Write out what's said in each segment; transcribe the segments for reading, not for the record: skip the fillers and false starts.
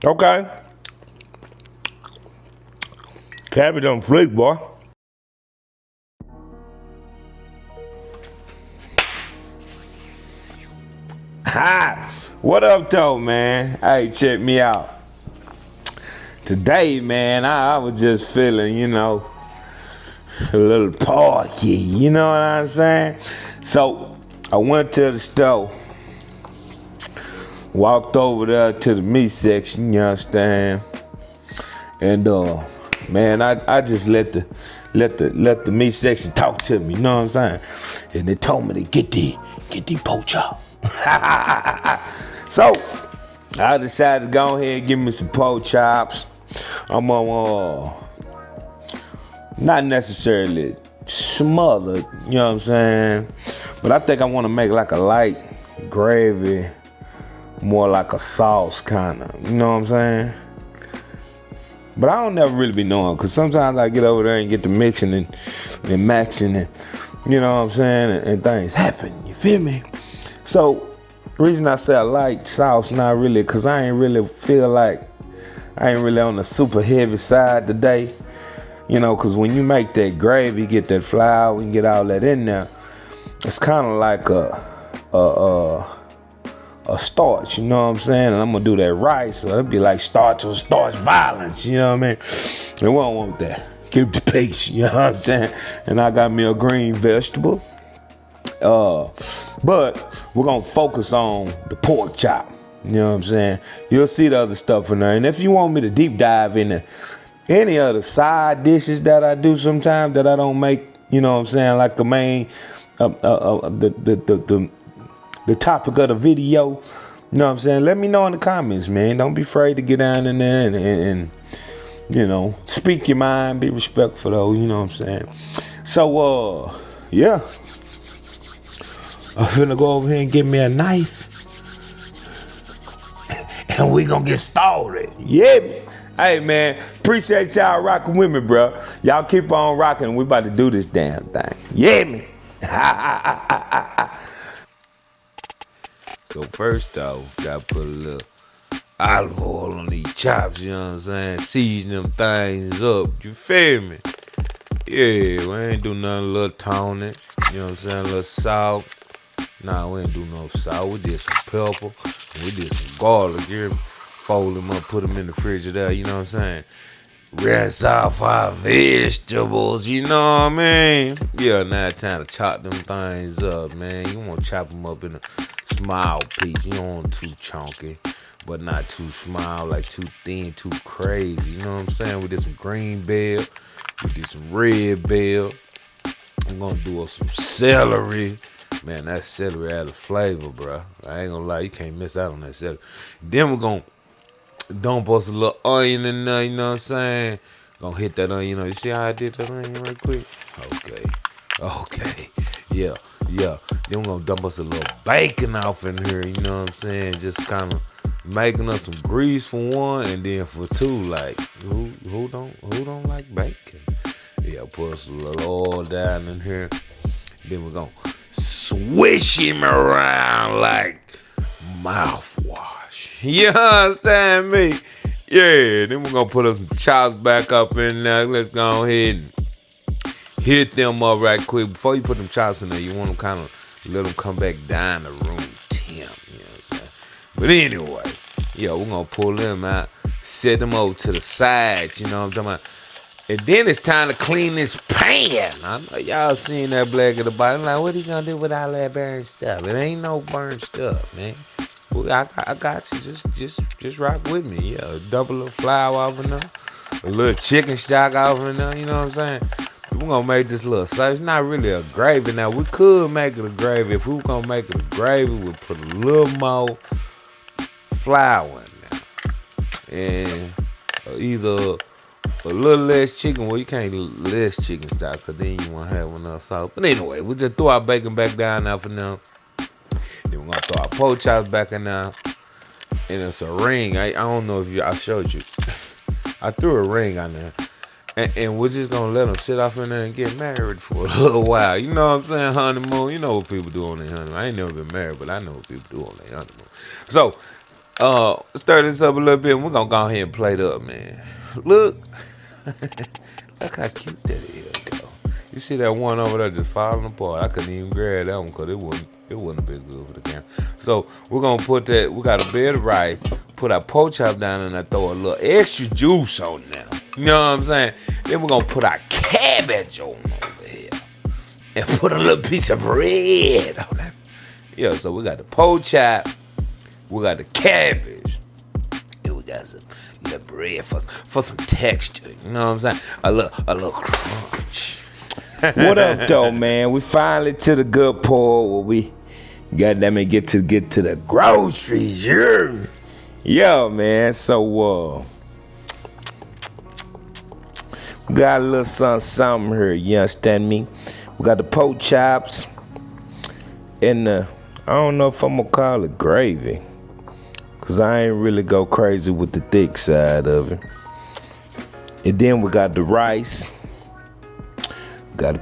Okay. Cabbage on fleek, boy. Ha! What up, though, man? Hey, check me out. Today, man, I was just feeling, a little party. You know what I'm saying? So, I went to the store. Walked over there to the meat section, you understand? And man, I just let the meat section talk to me, you know what I'm saying? And they told me to get the pork chop. So I decided to go ahead and give me some pork chops. I'm on not necessarily smothered, you know what I'm saying? But I think I want to make like a light gravy, more like a sauce kind of, you know what I'm saying? But I don't never really be knowing, because sometimes I get over there and get the mixing and maxing and, you know what I'm saying, and things happen, you feel me? So, the reason I say I like sauce, not really, because I ain't really on the super heavy side today, because when you make that gravy, you get that flour, you get all that in there, it's kind of like a starch, you know what I'm saying? And I'm gonna do that right, so it'll be like starch or starch violence, you know what I mean? And we don't want that. Keep the peace, you know what I'm saying? And I got me a green vegetable. But we're gonna focus on the pork chop, you know what I'm saying? You'll see the other stuff in there. And if you want me to deep dive into any of the side dishes that I do sometimes that I don't make, you know what I'm saying, like the main, the topic of the video, you know what I'm saying? Let me know in the comments, man. Don't be afraid to get down in there and speak your mind, be respectful though, you know what I'm saying? So, yeah. I'm finna go over here and get me a knife. And we gonna get started. Yeah. Hey, man, appreciate y'all rocking with me, bro. Y'all keep on rocking. We about to do this damn thing. Yeah, me. So first off, gotta put a little olive oil on these chops, you know what I'm saying? Season them things up, you feel me? Yeah, we ain't do nothing, a little tonic, you know what I'm saying? A little salt. Nah, we ain't do no salt. We did some pepper, and we did some garlic here. Fold them up, put them in the fridge there, you know what I'm saying? Rinse off our vegetables, you know what I mean? Yeah, now it's time to chop them things up, man. You want to chop them up in a small piece. You don't want too chunky, but not too small, like too thin, too crazy. You know what I'm saying? We did some green bell. We did some red bell. I'm going to do some celery. Man, that celery had a flavor, bro. I ain't gonna lie, you can't miss out on that celery. Then we're gonna dump us a little onion in there, you know what I'm saying? Gonna hit that onion, you see how I did that onion right quick? Okay. Yeah. Then we're gonna dump us a little bacon off in here, you know what I'm saying? Just kind of making us some grease for one, and then for two, like, who don't like bacon? Yeah, put us a little oil down in here. Then we're gonna swish him around like mouthwash. You understand me? Yeah, then we're gonna put us some chops back up in there. Let's go ahead and hit them up right quick. Before you put them chops in there, you want them kind of let them come back down to room temp. You know what I'm saying? But anyway, yeah, we're gonna pull them out, set them over to the side. You know what I'm talking about? And then it's time to clean this pan. I know y'all seen that black at the bottom. Like, what he gonna do with all that burnt stuff? It ain't no burnt stuff, man. Well, I got you. Just rock with me. Yeah, double of flour off in there, a little chicken stock off in there. You know what I'm saying? We're gonna make this little. So it's not really a gravy. Now we could make it a gravy. If we were gonna make it a gravy, we'd put a little more flour in there, and either a little less chicken. Well, you can't less chicken stock, because then you want to have enough salt. But anyway, we just throw our bacon back down there for now. Then we're going to throw our pork chops back in there. And it's a ring. I don't know if I showed you. I threw a ring on there. And we're just going to let them sit off in there and get married for a little while. You know what I'm saying? Honeymoon. You know what people do on their honeymoon. I ain't never been married, but I know what people do on their honeymoon. So, Stir this up a little bit. We're gonna go ahead and plate up, man. Look. Look how cute that is, though. You see that one over there just falling apart. I couldn't even grab that one because it wouldn't have been good for the camera. So we're gonna put that, we got a bed of rice, put our pork chop down and I throw a little extra juice on there. You know what I'm saying? Then we're gonna put our cabbage on over here. And put a little piece of bread on that. Yeah, so we got the pork chop, we got the cabbage, and we got some little bread for some texture. You know what I'm saying? A little crunch. What up, though, man? We finally to the good part where we goddamn it get to the groceries. Yeah, man. So we got a little something here. You understand me? We got the pork chops and I don't know if I'm gonna call it gravy, cause I ain't really go crazy with the thick side of it. And then we got the rice. Got a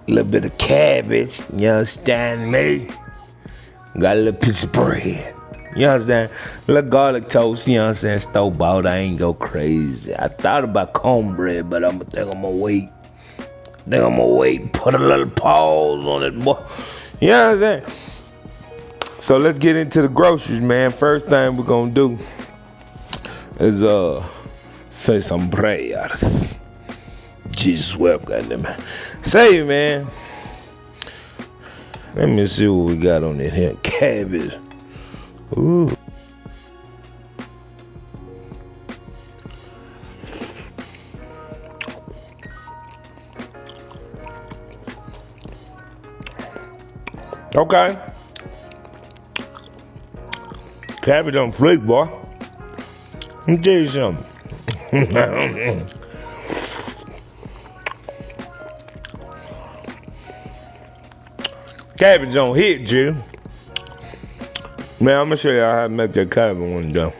little bit of cabbage, you understand me? Got a little piece of bread, you understand? A little garlic toast, you understand? Stove bought, I ain't go crazy. I thought about cornbread, but I'm gonna wait. Put a little pause on it, boy. You know what I'm saying? So let's get into the groceries, man. First thing we're gonna do is say some prayers. Jesus wept, goddamn it. Say, man. Let me see what we got on it here. Cabbage. Ooh. Okay. Cabbage on fleek, boy. Let me tell you something. Cabbage on hit, Jill. Man, I'm gonna show y'all how to make that cabbage one day.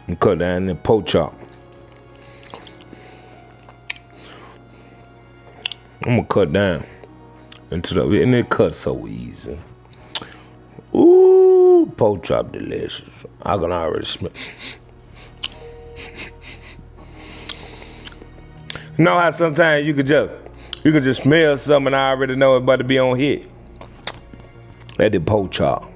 And cut down the pork chop. I'm gonna cut down into the, and it cuts so easy. Ooh, pork chop delicious. I can already smell. You know how sometimes you could just smell something and I already know it about to be on hit. That the pork chop.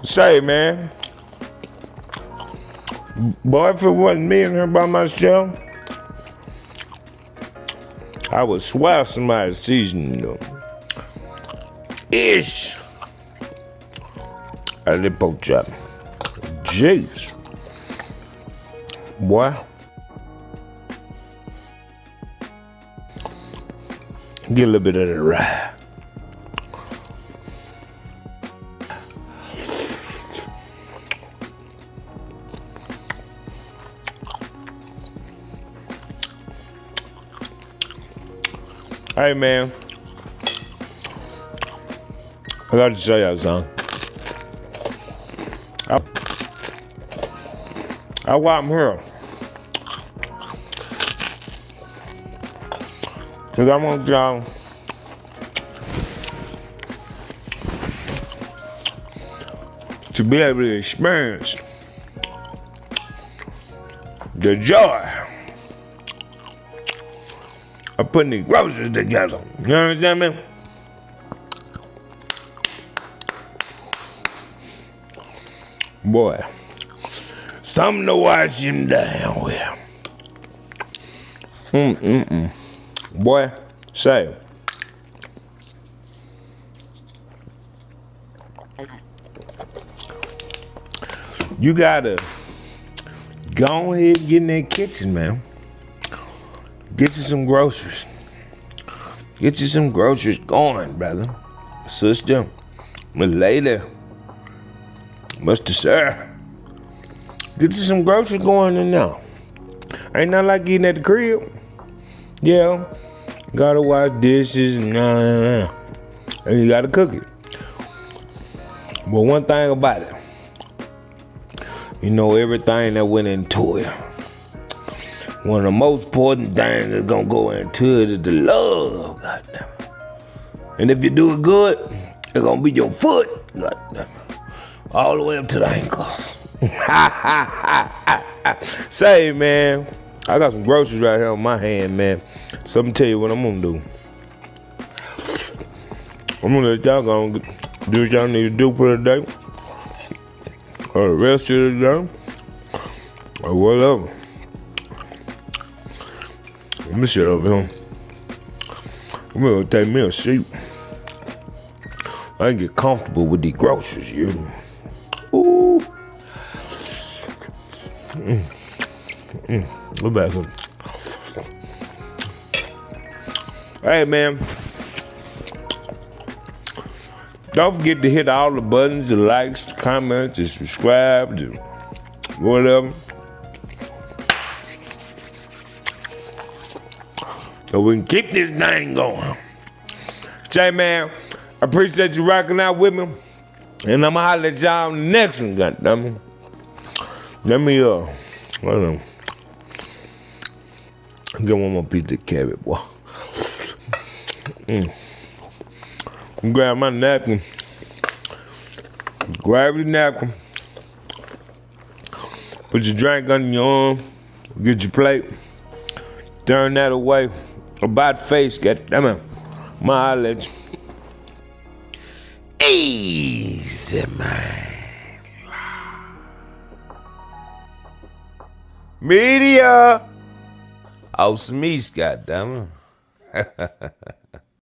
Say, man. Boy, if it wasn't me in here by myself, I would swear somebody's seasoning them. Ish. I did pork chop. Jeez. Boy. Get a little bit of the rye. Hey, man, I got to show y'all something. I why I'm here. Because I want y'all to be able to experience the joy of putting these groceries together. You understand me? Boy, something to wash him down with. Boy, say. You gotta go ahead and get in that kitchen, man. Get you some groceries. Get you some groceries going, brother. Sister, my lady, Mr. Sir. Get you some groceries going in now. Ain't nothing like eating at the crib. Yeah, gotta wash dishes and and you gotta cook it. But one thing about it, you know everything that went into it. One of the most important things that's gonna go into it is the love, goddamn. And if you do it good, it's gonna be your foot, goddamn, all the way up to the ankles. Say, man, I got some groceries right here on my hand, man. So let me tell you what I'm gonna do. I'm gonna let y'all go and do what y'all need to do for the day, or the rest of the day, or whatever. Let me sit over here. I'm gonna take me a seat. I can get comfortable with these groceries, you know. Ooh. Go back here. Hey, man. Don't forget to hit all the buttons, the likes, the comments, the subscribe, the whatever. So we can keep this thing going. Say, man, I appreciate you rocking out with me. And I'm gonna holler at y'all on the next one, goddammit. Let me, hold on. Get one more piece of the carrot, boy. Grab my napkin. Grab the napkin. Put your drink under your arm. Get your plate. Turn that away. About face, goddammit. My holler. Easy, man. Media. AwesomeEATS, goddammit.